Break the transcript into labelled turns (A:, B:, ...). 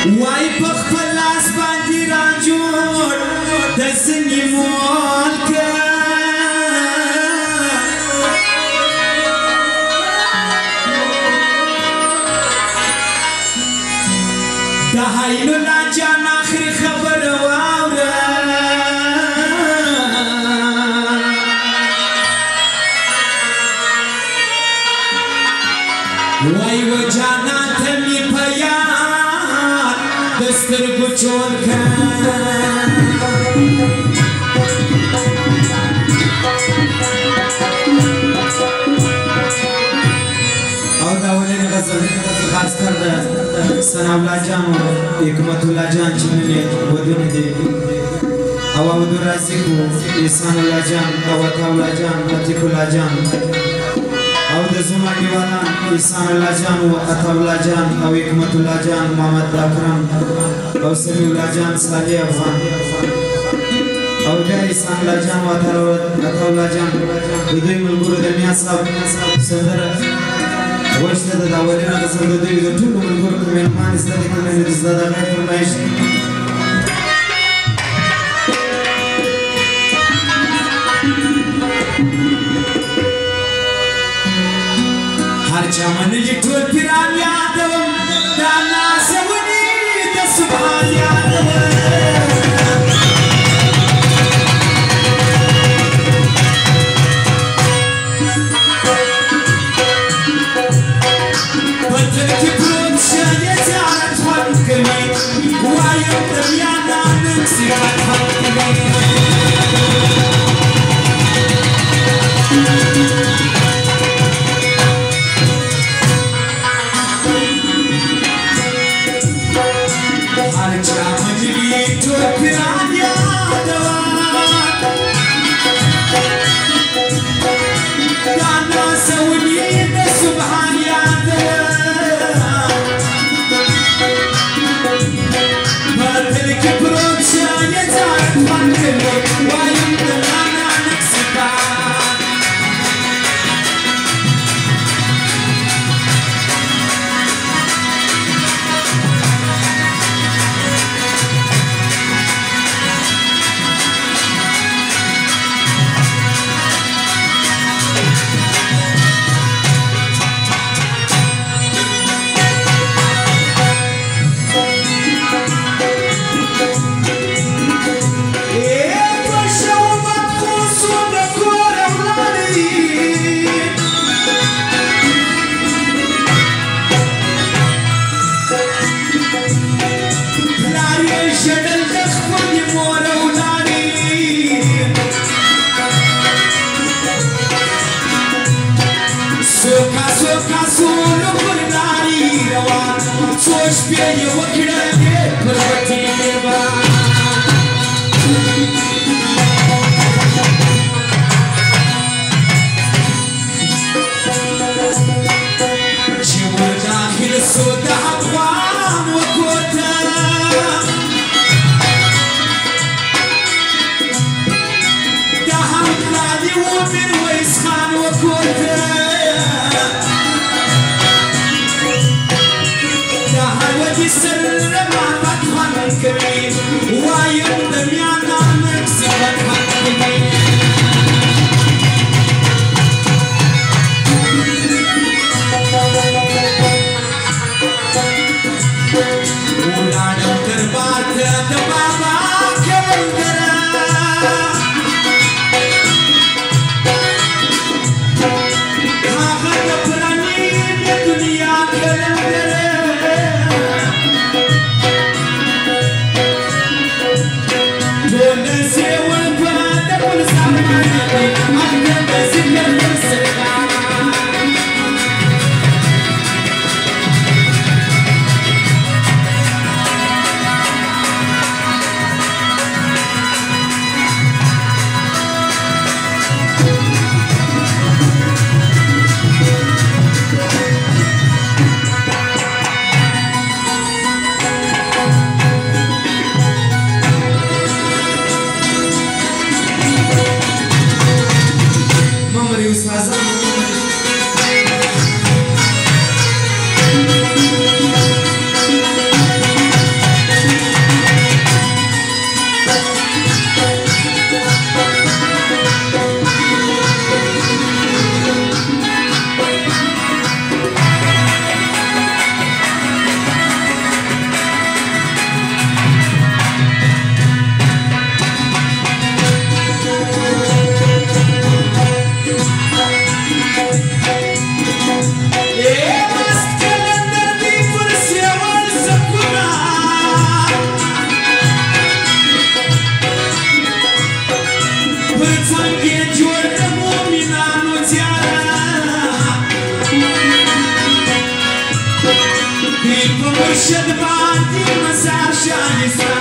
A: وای په خپل لاس باندې راجوړ د ځینې مالکه د حیلو لا جان آخري خبره واوره وای و جانا ته مې په یاد د سترګو چور کړه او دا ولې غزل خاص کر د ثنا الله جان او حکمت الله جان چې نن ودونه دي او عبد الرزاق احسان الله جان او عطا الله جان عتیق الله جان او د زما دیوانان احسان الله جان او عطا الله جان او حکمت الله جان محمد اکرم او سمیع الله جان صالح افغان او د احسان الله جان او عطا الله جان د دوی ملګرو د میا صاحب سندره وشته د اولینو غزل د دوی د ټولو ملګرو په مهربانۍ زده دي کړنې د زده د غیر فرمایش هر چا منلي ټول پیران یادوم دا نازونې د سبحان یادوم مرشد بعدي مسار شاني